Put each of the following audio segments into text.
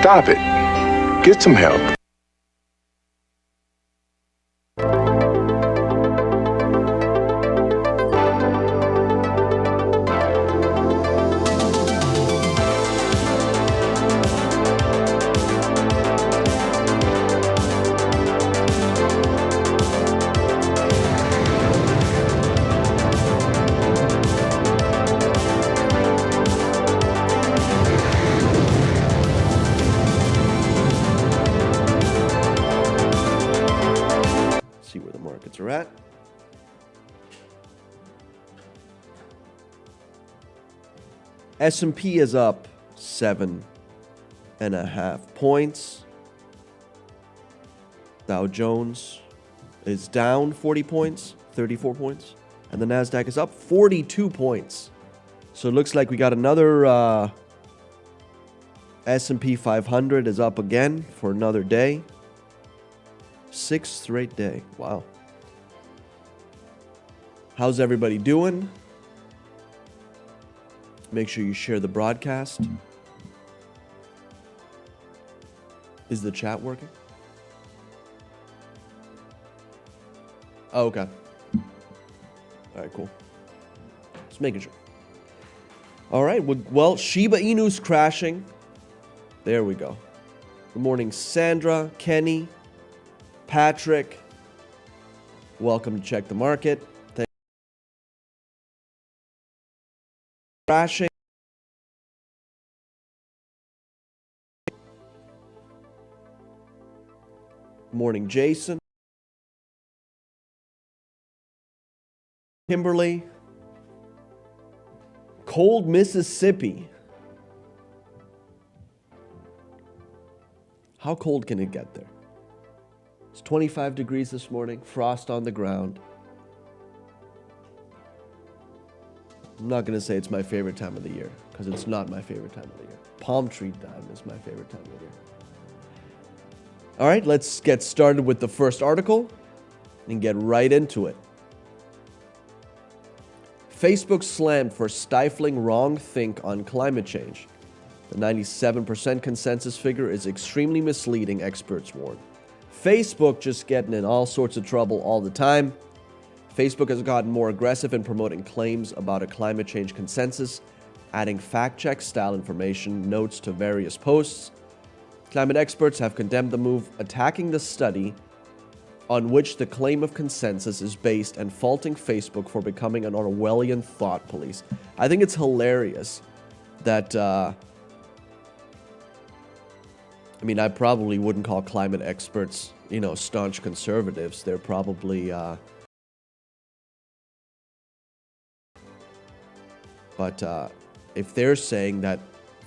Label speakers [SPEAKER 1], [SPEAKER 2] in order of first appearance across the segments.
[SPEAKER 1] Stop it. Get some help.
[SPEAKER 2] See where the markets are at. S&P is up 7.5 points. Dow Jones is down 40 points, 34 points. And the NASDAQ is up 42 points. So it looks like we got another S&P 500 is up again for another day. 6th straight day. Wow. How's everybody doing? Make sure you share the broadcast. Is the chat working? Oh, okay. All right, cool. Just making sure. All right. Well, Shiba Inu's crashing. There we go. Good morning, Sandra, Kenny, Patrick. Welcome to Check the Market. Thank you. Crashing. Good morning, Jason. Kimberly. Cold Mississippi. How cold can it get there? It's 25 degrees this morning, frost on the ground. I'm not going to say it's my favorite time of the year, because it's not my favorite time of the year. Palm tree time is my favorite time of the year. All right, let's get started with the first article and get right into it. Facebook slammed for stifling wrong think on climate change. The 97% consensus figure is extremely misleading, experts warn. Facebook just getting in all sorts of trouble all the time. Facebook has gotten more aggressive in promoting claims about a climate change consensus, adding fact-check style information notes to various posts. Climate experts have condemned the move, attacking the study on which the claim of consensus is based and faulting Facebook for becoming an Orwellian thought police. I think it's hilarious that, I mean, I probably wouldn't call climate experts, you know, staunch conservatives. They're probably, but if they're saying that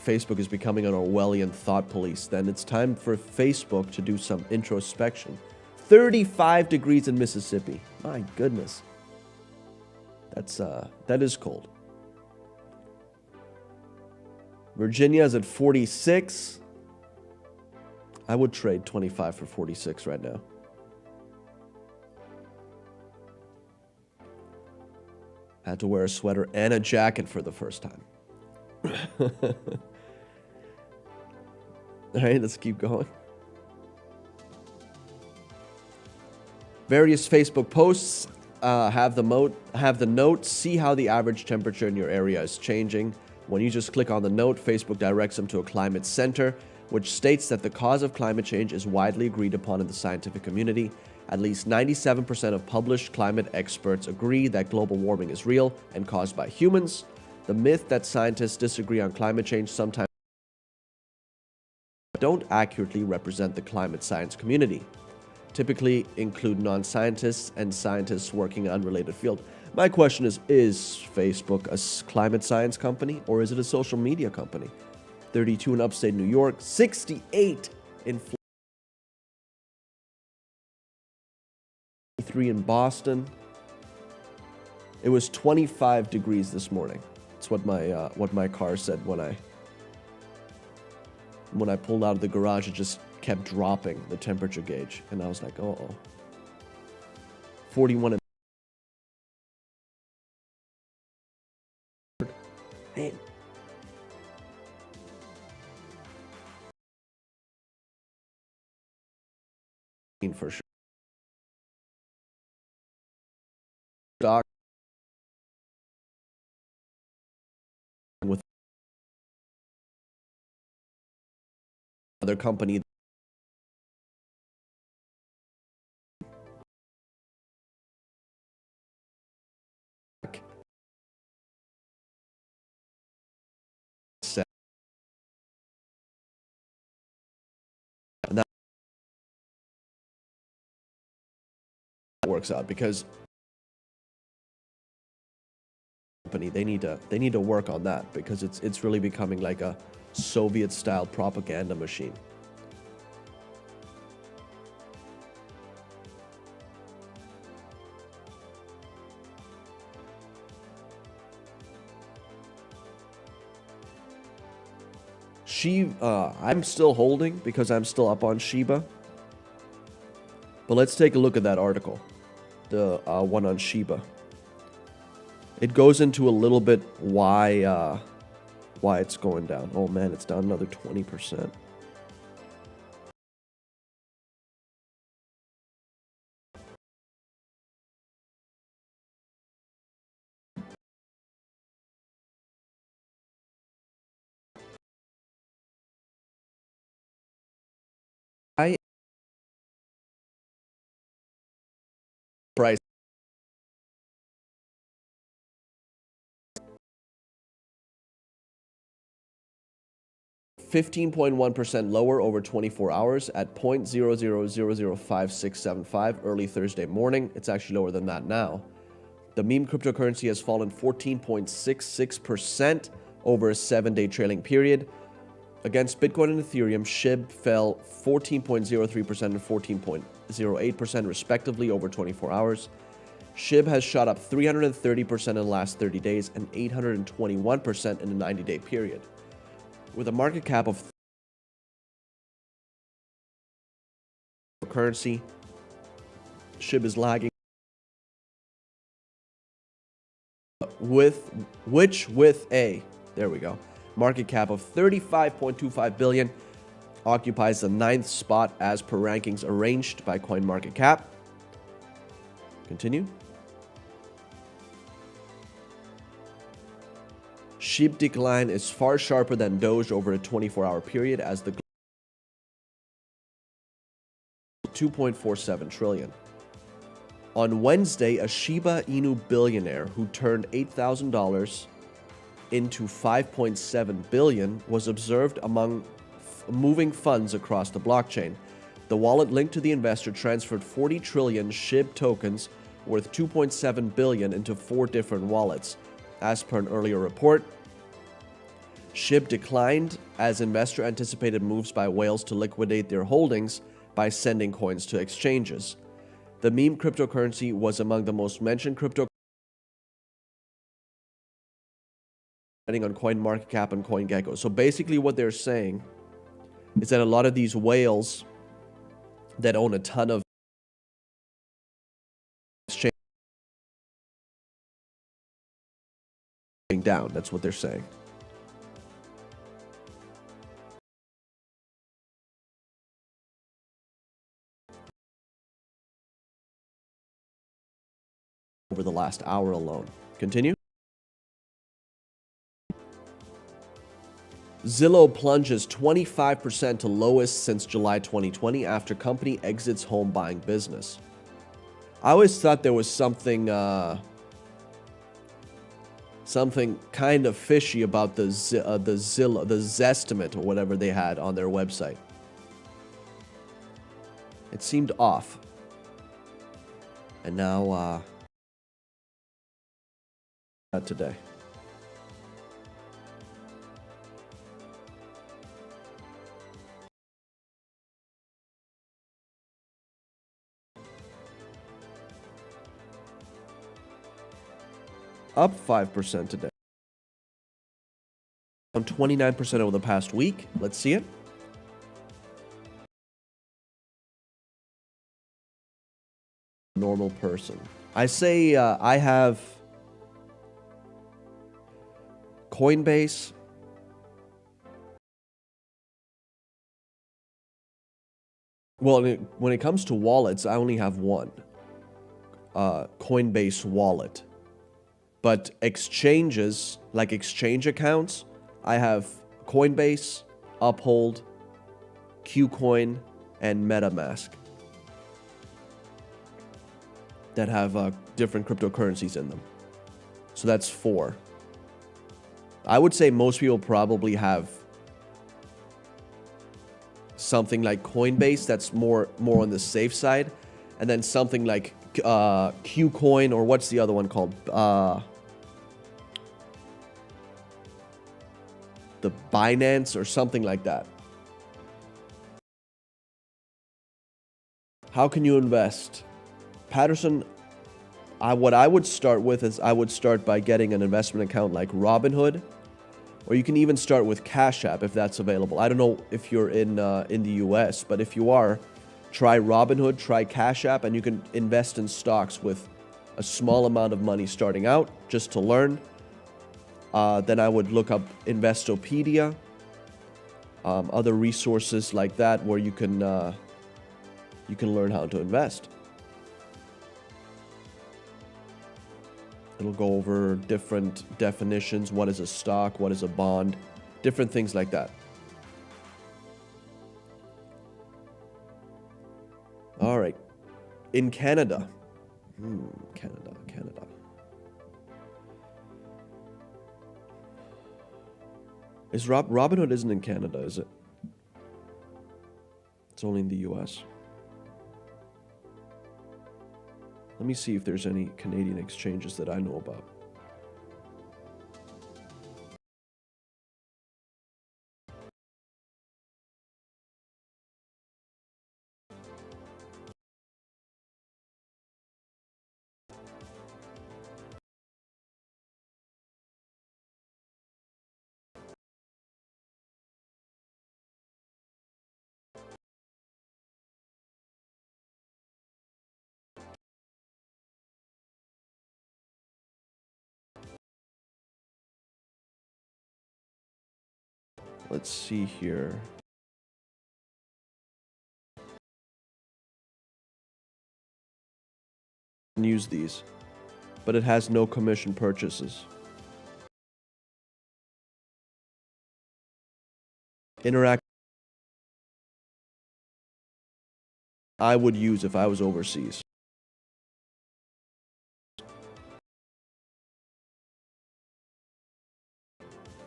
[SPEAKER 2] Facebook is becoming an Orwellian thought police, then it's time for Facebook to do some introspection. 35 degrees in Mississippi. My goodness. That is cold. Virginia is at 46. I would trade 25 for 46 right now. Had to wear a sweater and a jacket for the first time. All right, let's keep going. Various Facebook posts have the note, see how the average temperature in your area is changing. When you just click on the note, Facebook directs them to a climate center, which states that the cause of climate change is widely agreed upon in the scientific community. At least 97% of published climate experts agree that global warming is real and caused by humans. The myth that scientists disagree on climate change sometimes don't accurately represent the climate science community. Typically include non-scientists and scientists working in unrelated field. My question is Facebook a climate science company or is it a social media company? 32 in upstate New York, 68 in Florida, 3 in Boston. It was 25 degrees this morning. That's what my car said when I pulled out of the garage. It just kept dropping the temperature gauge, and I was like, uh-oh. 41 and man. for sure. Stock with other company and that works out because company they need to work on that because it's really becoming like a Soviet style propaganda machine. I'm still holding because I'm still up on Shiba. But let's take a look at that article, the one on Shiba. It goes into a little bit why it's going down. Oh man, it's down another 20%. Price 15.1% lower over 24 hours at 0.00005675 early Thursday morning. It's actually lower than that now. The meme cryptocurrency has fallen 14.66% over a 7-day trailing period. Against Bitcoin and Ethereum, SHIB fell 14.03% and 14.08% respectively over 24 hours. SHIB has shot up 330% in the last 30 days and 821% in a 90-day period. With a market cap of currency, SHIB is lagging with a market cap of 35.25 billion, occupies the 9th spot as per rankings arranged by CoinMarketCap. Continue. SHIB decline is far sharper than Doge over a 24-hour period as the 2.47 trillion. On Wednesday, a Shiba Inu billionaire who turned $8,000 into $5.7 billion was observed among moving funds across the blockchain. The wallet linked to the investor transferred 40 trillion SHIB tokens worth $2.7 billion into 4 different wallets. As per an earlier report, SHIB declined as investor anticipated moves by whales to liquidate their holdings by sending coins to exchanges. The meme cryptocurrency was among the most mentioned cryptocurrencies on CoinMarketCap and CoinGecko. So basically what they're saying is that a lot of these whales that own a ton of exchange down. That's what they're saying. Over the last hour alone. Continue. Zillow plunges 25% to lowest since July 2020 after company exits home buying business. I always thought there was something kind of fishy about the Zestimate or whatever they had on their website. It seemed off. And now today. Up 5% today. Down 29% over the past week. Let's see it. Normal person. I say I have Coinbase, Well, when it comes to wallets, I only have one, Coinbase wallet. But exchanges, like exchange accounts, I have Coinbase, Uphold, Qcoin, and MetaMask that have different cryptocurrencies in them. So that's 4. I would say most people probably have something like Coinbase that's more on the safe side, and then something like Qcoin, or what's the other one called? The Binance or something like that. How can you invest? Patterson, what I would start with is I would start by getting an investment account like Robinhood, or you can even start with Cash App if that's available. I don't know if you're in the US, but if you are, try Robinhood, try Cash App, and you can invest in stocks with a small amount of money starting out just to learn. Then I would look up Investopedia, other resources like that where you can learn how to invest. It'll go over different definitions. What is a stock? What is a bond? Different things like that. All right. In Canada. Canada. Is Robinhood isn't in Canada, is it? It's only in the US. Let me see if there's any Canadian exchanges that I know about. Let's see here. Use these, but it has no commission purchases. Interact. I would use if I was overseas.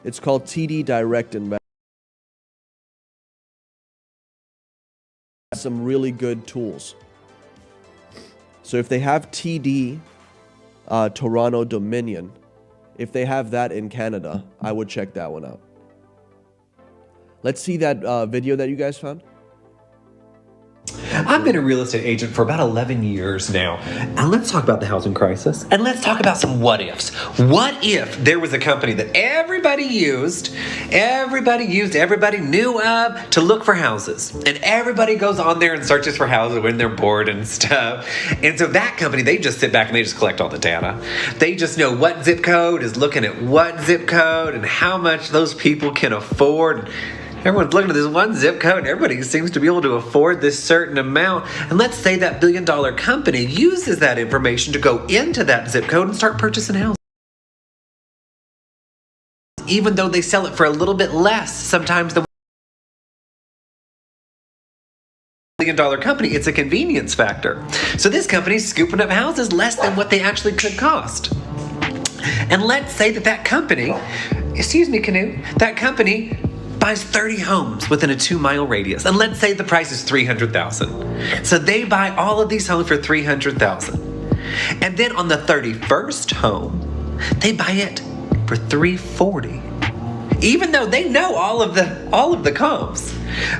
[SPEAKER 2] It's called TD Direct Invest. Some really good tools. So if they have TD, Toronto Dominion, if they have that in Canada, I would check that one out. Let's see that video that you guys found.
[SPEAKER 3] I've been a real estate agent for about 11 years now. And let's talk about the housing crisis. And let's talk about some what ifs. What if there was a company that everybody knew of to look for houses. And everybody goes on there and searches for houses when they're bored and stuff. And so that company, they just sit back and they just collect all the data. They just know what zip code is looking at what zip code and how much those people can afford. Everyone's looking at this one zip code and everybody seems to be able to afford this certain amount. And let's say that billion-dollar company uses that information to go into that zip code and start purchasing houses. Even though they sell it for a little bit less sometimes than billion-dollar company, it's a convenience factor. So this company's scooping up houses less than what they actually could cost. And let's say that company, excuse me, Canoe, that company buys 30 homes within a 2-mile radius. And let's say the price is $300,000. So they buy all of these homes for $300,000. And then on the 31st home, they buy it for $340,000. Even though they know all of the comps.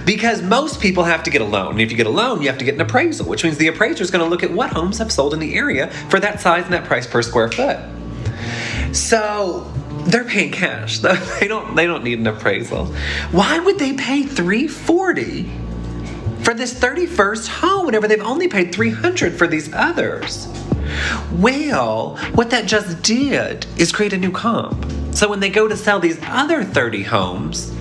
[SPEAKER 3] Because most people have to get a loan. And if you get a loan, you have to get an appraisal, which means the appraiser is going to look at what homes have sold in the area for that size and that price per square foot. So they're paying cash. They don't need an appraisal. Why would they pay $340,000 for this 31st home whenever they've only paid $300,000 for these others? Well, what that just did is create a new comp. So when they go to sell these other 30 homes,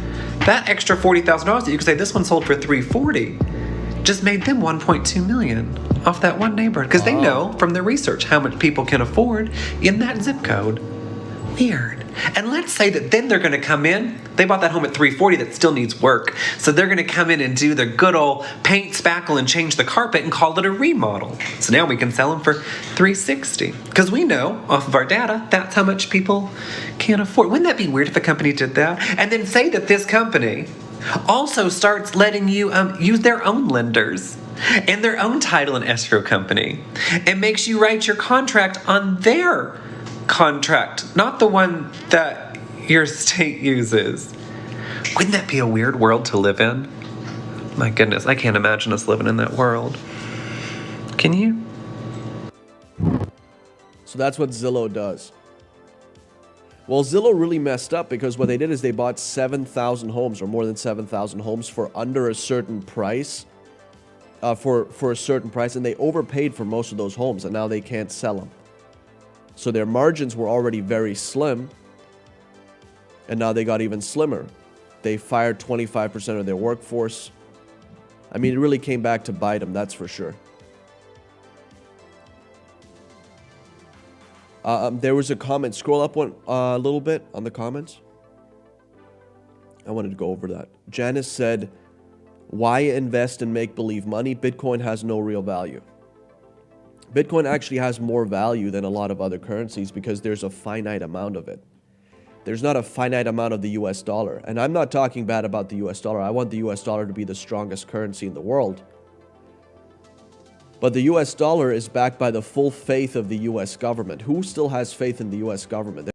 [SPEAKER 3] that extra $40,000 that you could say this one sold for $340,000 just made them 1.2 million off that one neighborhood because they know from their research how much people can afford in that zip code. Weird. And let's say that then they're going to come in. They bought that home at 340 that still needs work. So they're going to come in and do the good old paint, spackle, and change the carpet and call it a remodel. So now we can sell them for 360 because we know off of our data that's how much people can afford. Wouldn't that be weird if a company did that? And then say that this company also starts letting you use their own lenders and their own title and escrow company and makes you write your contract on their contract, not the one that your state uses. Wouldn't that be a weird world to live in? My goodness, I can't imagine us living in that world. Can you?
[SPEAKER 2] So that's what Zillow does. Well, Zillow really messed up because what they did is they bought 7,000 homes or more than 7,000 homes for under a certain price, for a certain price, and they overpaid for most of those homes, and now they can't sell them. So their margins were already very slim, and now they got even slimmer. They fired 25% of their workforce. I mean, it really came back to bite them, that's for sure. There was a comment. Scroll up one a little bit on the comments. I wanted to go over that. Janice said, why invest in make-believe money? Bitcoin has no real value. Bitcoin actually has more value than a lot of other currencies because there's a finite amount of it. There's not a finite amount of the US dollar. And I'm not talking bad about the US dollar. I want the US dollar to be the strongest currency in the world. But the US dollar is backed by the full faith of the US government. Who still has faith in the US government?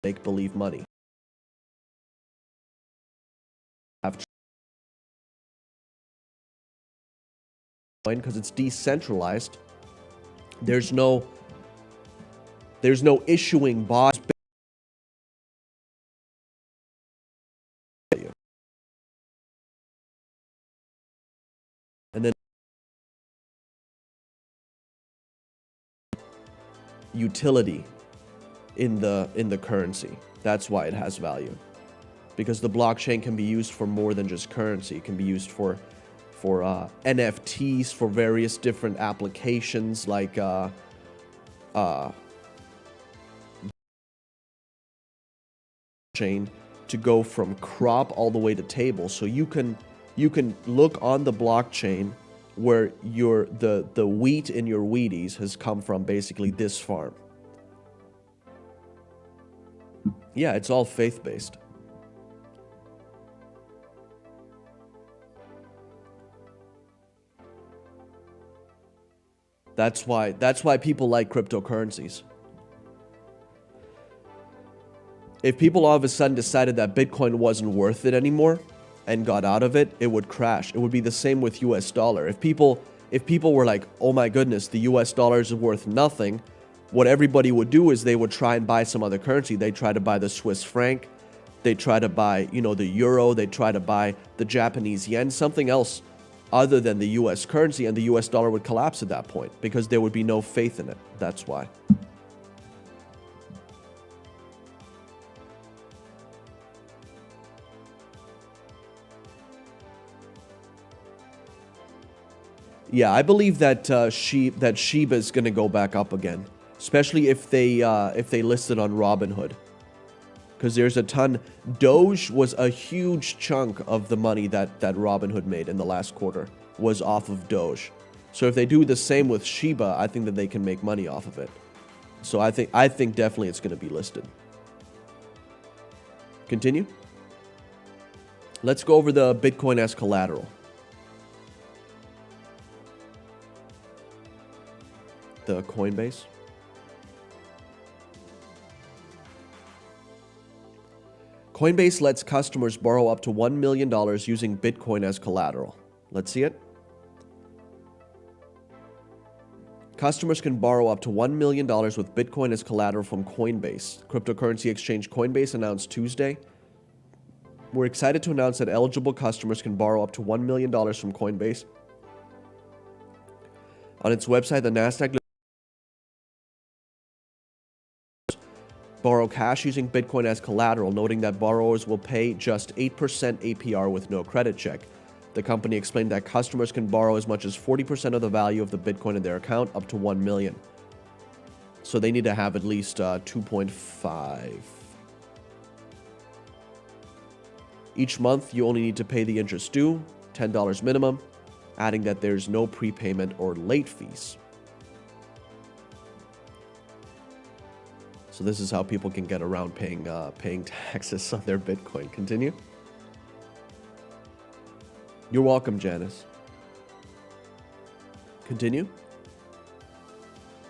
[SPEAKER 2] Make-believe money. Because it's decentralized. There's no issuing bonds. And then utility in the currency. That's why it has value. Because the blockchain can be used for more than just currency. It can be used for NFTs, for various different applications like chain to go from crop all the way to table. So you can look on the blockchain where the wheat in your Wheaties has come from basically this farm. Yeah, it's all faith-based. That's why people like cryptocurrencies. If people all of a sudden decided that Bitcoin wasn't worth it anymore and got out of it, it would crash. It would be the same with US dollar. If people were like, "Oh my goodness, the US dollar is worth nothing," what everybody would do is they would try and buy some other currency. They try to buy the Swiss franc, they try to buy, the euro, they try to buy the Japanese yen, something else other than the US currency, and the US dollar would collapse at that point because there would be no faith in it. That's why. Yeah, I believe that Shiba is going to go back up again, especially if they list it on Robinhood, because there's a ton. Doge was a huge chunk of the money that Robinhood made in the last quarter was off of Doge. So if they do the same with Shiba, I think that they can make money off of it. So I think definitely it's going to be listed. Continue. Let's go over the Bitcoin as collateral. The Coinbase. Coinbase lets customers borrow up to $1 million using Bitcoin as collateral. Let's see it. Customers can borrow up to $1 million with Bitcoin as collateral from Coinbase. Cryptocurrency exchange Coinbase announced Tuesday. We're excited to announce that eligible customers can borrow up to $1 million from Coinbase. On its website, the Nasdaq borrow cash using Bitcoin as collateral, noting that borrowers will pay just 8% APR with no credit check. The company explained that customers can borrow as much as 40% of the value of the Bitcoin in their account, up to $1 million. So they need to have at least 2.5. Each month, you only need to pay the interest due, $10 minimum, adding that there's no prepayment or late fees. So this is how people can get around paying taxes on their Bitcoin. Continue. You're welcome, Janice. Continue.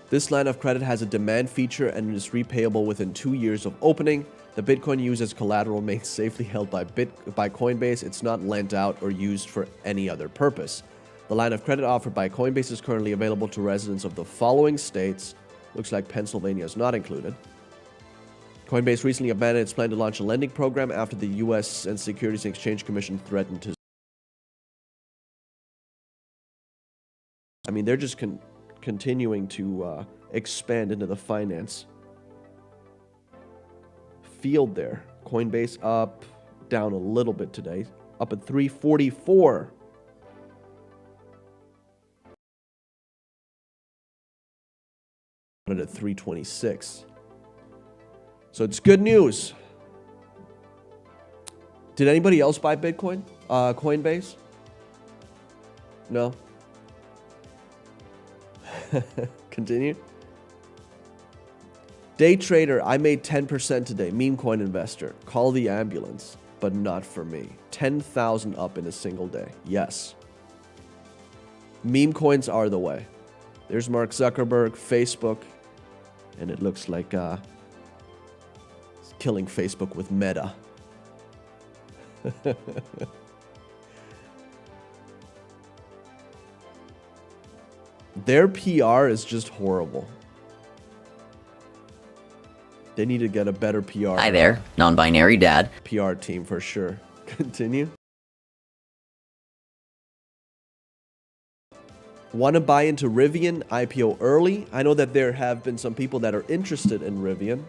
[SPEAKER 2] This line of credit has a demand feature and is repayable within 2 years of opening. The Bitcoin used as collateral remains safely held by Coinbase. It's not lent out or used for any other purpose. The line of credit offered by Coinbase is currently available to residents of the following states. Looks like Pennsylvania is not included. Coinbase recently abandoned its plan to launch a lending program after the U.S. and Securities and Exchange Commission threatened to... I mean, they're just continuing to expand into the finance field there. Coinbase up, down a little bit today. Up at 344. At 326. So it's good news. Did anybody else buy Bitcoin? Coinbase? No? Continue. Day trader, I made 10% today. Meme coin investor. Call the ambulance, but not for me. 10,000 up in a single day. Yes. Meme coins are the way. There's Mark Zuckerberg, Facebook, and it looks like killing Facebook with Meta. Their PR is just horrible. They need to get a better PR.
[SPEAKER 4] Hi there, non-binary dad.
[SPEAKER 2] PR team for sure. Continue. Want to buy into Rivian IPO early? I know that there have been some people that are interested in Rivian.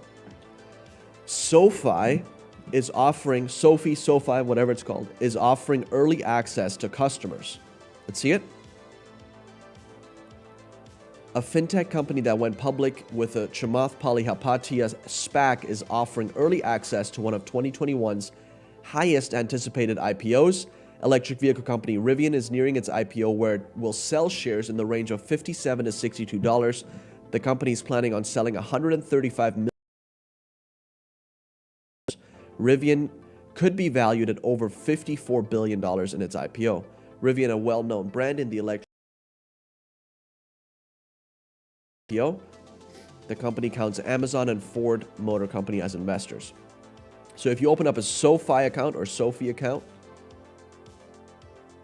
[SPEAKER 2] SoFi is offering, SoFi, whatever it's called, is offering early access to customers. Let's see it. A fintech company that went public with a Chamath Palihapitiya SPAC is offering early access to one of 2021's highest anticipated IPOs. Electric vehicle company Rivian is nearing its IPO, where it will sell shares in the range of $57 to $62. The company is planning on selling 135 million. Rivian could be valued at over $54 billion in its IPO. Rivian, a well-known brand in the electric IPO. The company counts Amazon and Ford Motor Company as investors. So if you open up a SoFi account or Sophie account,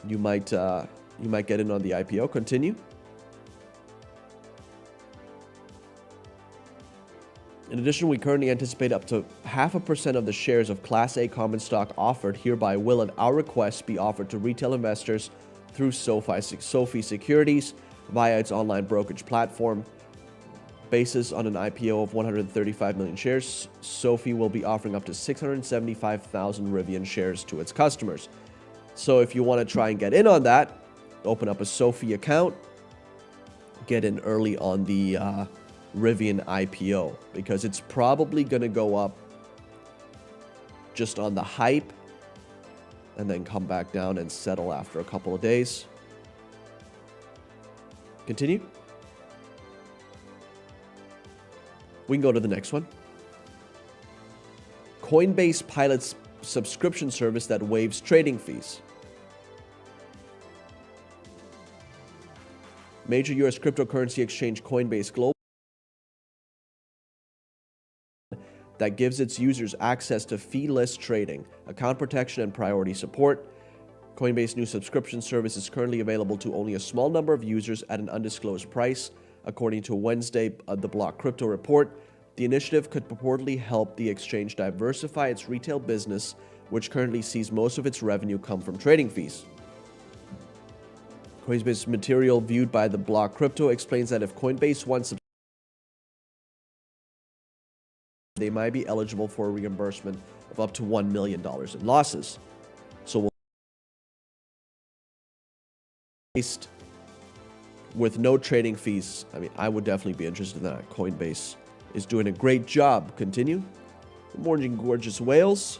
[SPEAKER 2] you might get in on the IPO. Continue. In addition, we currently anticipate up to 0.5% of the shares of Class A common stock offered hereby will, at our request, be offered to retail investors through Sophie Securities via its online brokerage platform. Basis on an IPO of 135 million shares, Sophie will be offering up to 675,000 Rivian shares to its customers. So if you want to try and get in on that, open up a Sophie account, get in early on the Rivian IPO, because it's probably going to go up just on the hype and then come back down and settle after a couple of days. Continue. We can go to the next one. Coinbase pilots subscription service that waives trading fees. Major U.S. cryptocurrency exchange Coinbase Global that gives its users access to fee-less trading, account protection, and priority support. Coinbase new subscription service is currently available to only a small number of users at an undisclosed price. According to Wednesday, the Block Crypto report, the initiative could purportedly help the exchange diversify its retail business, which currently sees most of its revenue come from trading fees. Coinbase material viewed by the Block Crypto explains that if Coinbase wants they might be eligible for a reimbursement of up to $1 million in losses. So we'll based with no trading fees. I mean, I would definitely be interested in that. Coinbase is doing a great job. Continue. Good morning, gorgeous whales.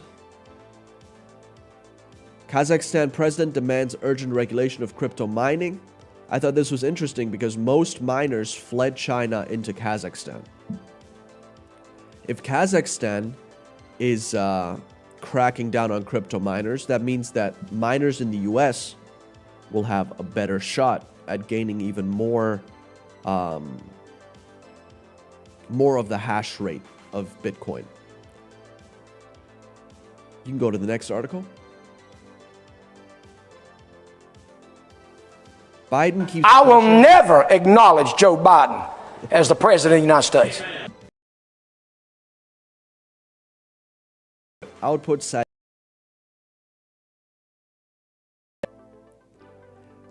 [SPEAKER 2] Kazakhstan president demands urgent regulation of crypto mining. I thought this was interesting because most miners fled China into Kazakhstan. If Kazakhstan is cracking down on crypto miners, that means that miners in the US will have a better shot at gaining even more of the hash rate of Bitcoin. You can go to the next article. Biden keeps...
[SPEAKER 5] I will never acknowledge Joe Biden as the president of the United States.
[SPEAKER 2] Output side.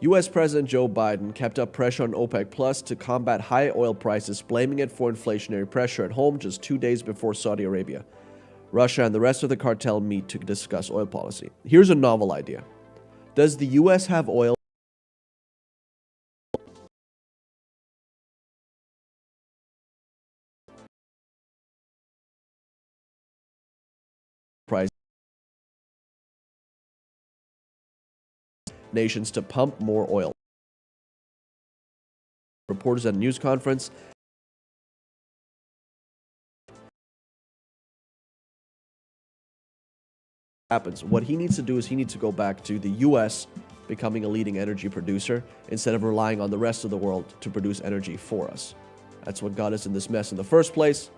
[SPEAKER 2] U.S. President Joe Biden kept up pressure on OPEC Plus to combat high oil prices, blaming it for inflationary pressure at home just 2 days before Saudi Arabia, Russia, and the rest of the cartel meet to discuss oil policy. Here's a novel idea. Does the U.S. have oil price nations to pump more oil? Reporters at a news conference happens. What he needs to do is he needs to go back to the U.S. becoming a leading energy producer instead of relying on the rest of the world to produce energy for us. That's what got us in this mess in the first place.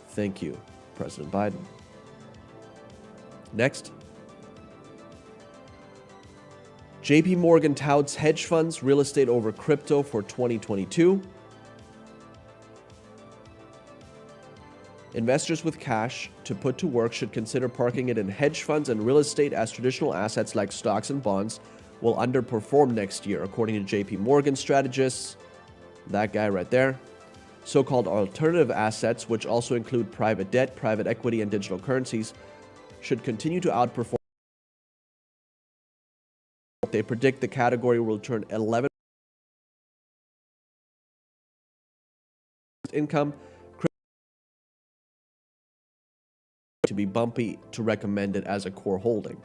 [SPEAKER 2] Thank you, President Biden. Next. JP Morgan touts hedge funds, real estate over crypto for 2022. Investors with cash to put to work should consider parking it in hedge funds and real estate, as traditional assets like stocks and bonds will underperform next year, according to JP Morgan strategists. That guy right there. So-called alternative assets, which also include private debt, private equity, and digital currencies, should continue to outperform. They predict the category will turn 11% income to be bumpy to recommend it as a core holding.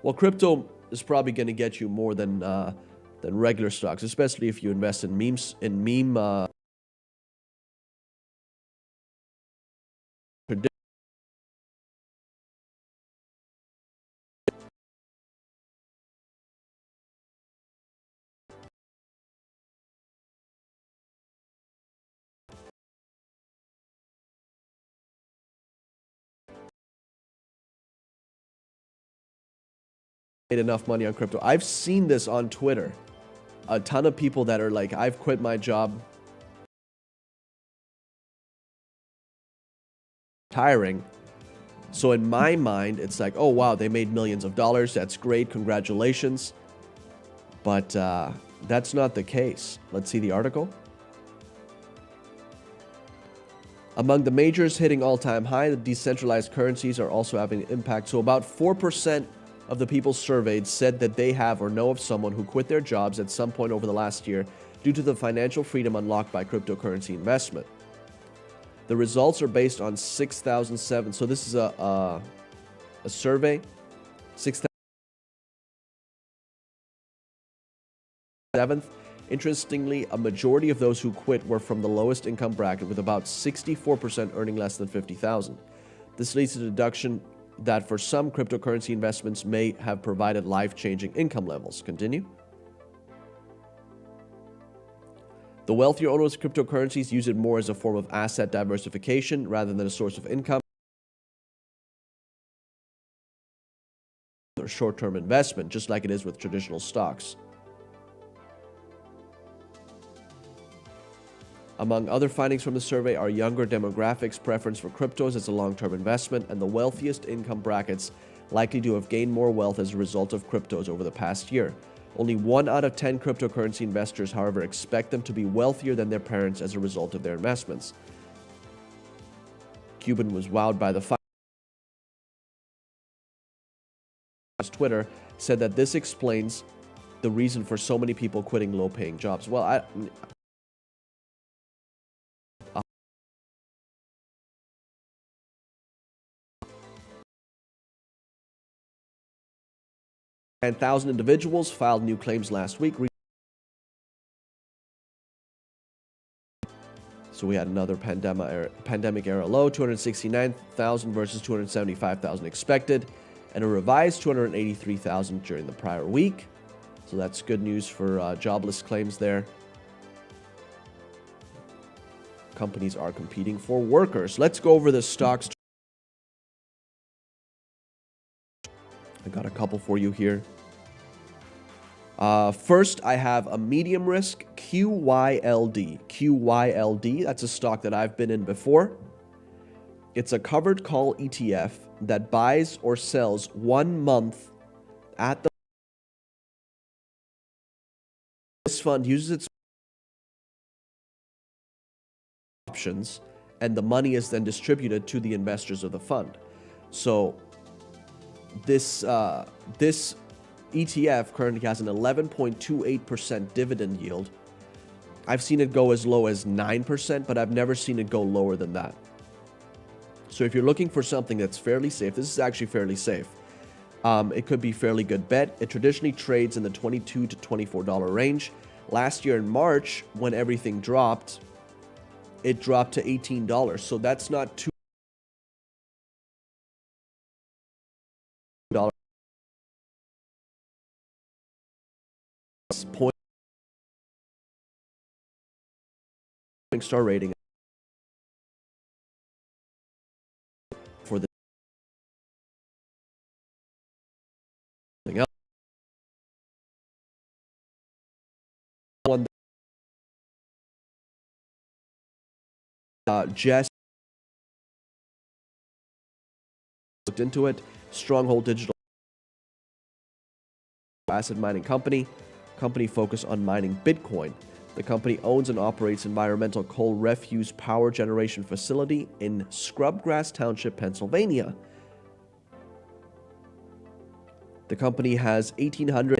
[SPEAKER 2] Well, crypto is probably going to get you more than regular stocks, especially if you invest in meme made enough money on crypto. I've seen this on Twitter. A ton of people that are like, I've quit my job, retiring. So in my mind, it's like, oh wow, they made millions of dollars. That's great. Congratulations. But that's not the case. Let's see the article. Among the majors hitting all-time high, the decentralized currencies are also having an impact. So about 4% of the people surveyed said that they have or know of someone who quit their jobs at some point over the last year due to the financial freedom unlocked by cryptocurrency investment. The results are based on 6,007. So this is a survey. 6,007. Interestingly, a majority of those who quit were from the lowest income bracket, with about 64% earning less than $50,000. This leads to the deduction that for some cryptocurrency investments may have provided life-changing income levels. Continue. The wealthier owners of cryptocurrencies use it more as a form of asset diversification rather than a source of income or short-term investment, just like it is with traditional stocks. Among other findings from the survey are younger demographics' preference for cryptos as a long-term investment, and the wealthiest income brackets likely to have gained more wealth as a result of cryptos over the past year. Only 1 out of 10 cryptocurrency investors, however, expect them to be wealthier than their parents as a result of their investments. Cuban was wowed by the fire. Twitter said that this explains the reason for so many people quitting low-paying jobs. Well, and 1,000 individuals filed new claims last week. So we had another pandemic era low, 269,000 versus 275,000 expected, and a revised 283,000 during the prior week. So that's good news for jobless claims there. Companies are competing for workers. Let's go over the stocks. I got a couple for you here. First, I have a medium risk QYLD. QYLD, that's a stock that I've been in before. It's a covered call ETF that buys or sells 1 month at the. This fund uses its options, and the money is then distributed to the investors of the fund. So this ETF currently has an 11.28% dividend yield. I've seen it go as low as 9%, but I've never seen it go lower than that. So if you're looking for something that's fairly safe, this is actually fairly safe. It could be a fairly good bet. It traditionally trades in the $22 to $24 range. Last year in March, when everything dropped, it dropped to $18. So that's not too $2. Point star rating for the thing else. One Jess looked into it. Stronghold Digital asset mining company focused on mining Bitcoin. The company owns and operates environmental coal refuse power generation facility in Scrubgrass Township, Pennsylvania. The company has 1,800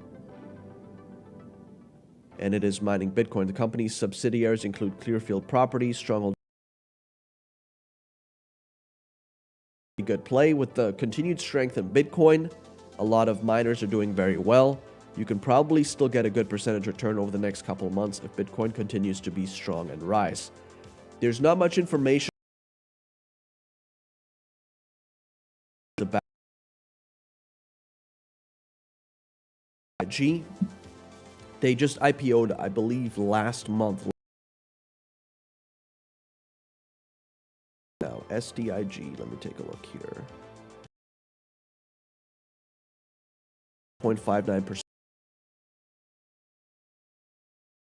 [SPEAKER 2] and it is mining Bitcoin. The company's subsidiaries include Clearfield Properties, Stronghold. Good play with the continued strength in Bitcoin. A lot of miners are doing very well. You can probably still get a good percentage return over the next couple of months if Bitcoin continues to be strong and rise. There's not much information about SHIB. They just IPO'd, I believe, last month. Now, SDIG, let me take a look here. 0.59%.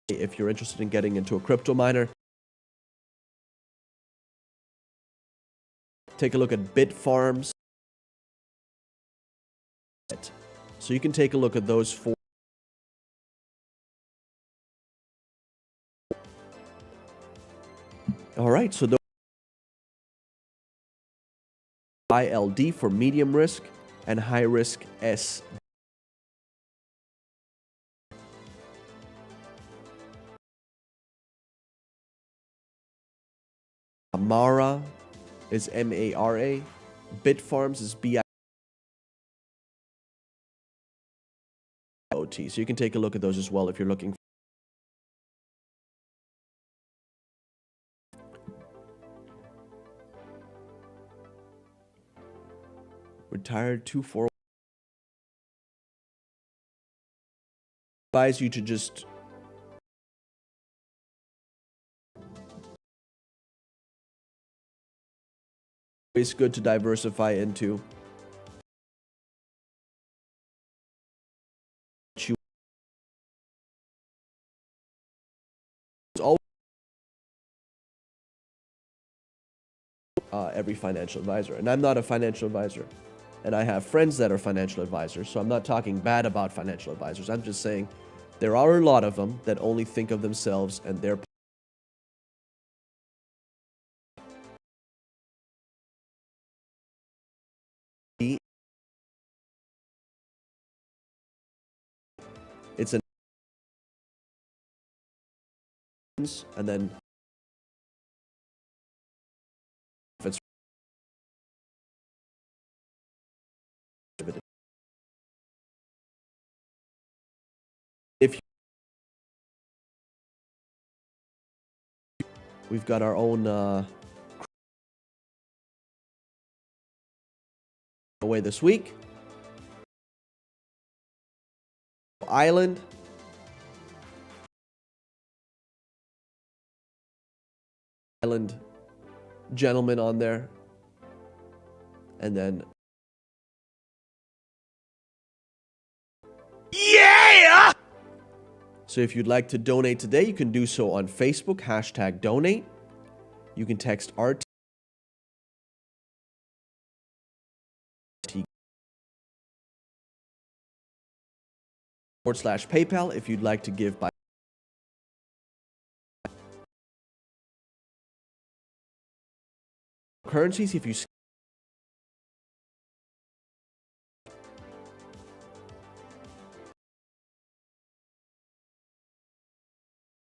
[SPEAKER 2] If you're interested in getting into a crypto miner, take a look at Bitfarms. So you can take a look at those four. All right, so the ILD for medium risk and high risk S. Mara is MARA. Bitfarms is BIOT. So you can take a look at those as well if you're looking. Retired 241. Advise you to just always good to diversify into. Every financial advisor, and I'm not a financial advisor, and I have friends that are financial advisors, so I'm not talking bad about financial advisors. I'm just saying there are a lot of them that only think of themselves and their It's an and then if it's if we've got our own away this week. Island. Island gentleman on there. And then yeah! So if you'd like to donate today, you can do so on Facebook, #donate. You can text RT /PayPal if you'd like to give by currencies. If you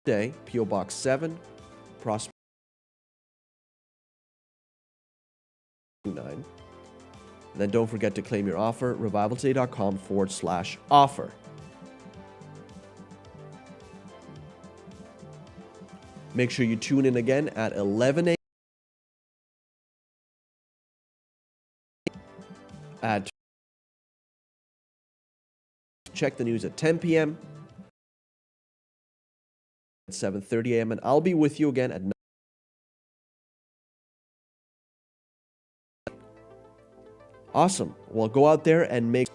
[SPEAKER 2] day, PO Box 7, Prosper 9. And then don't forget to claim your offer, revivaltoday.com/offer. Make sure you tune in again at 11 a.m. Check the news at 10 p.m. at 7:30 a.m. and I'll be with you again at 9. Awesome. Well, go out there and make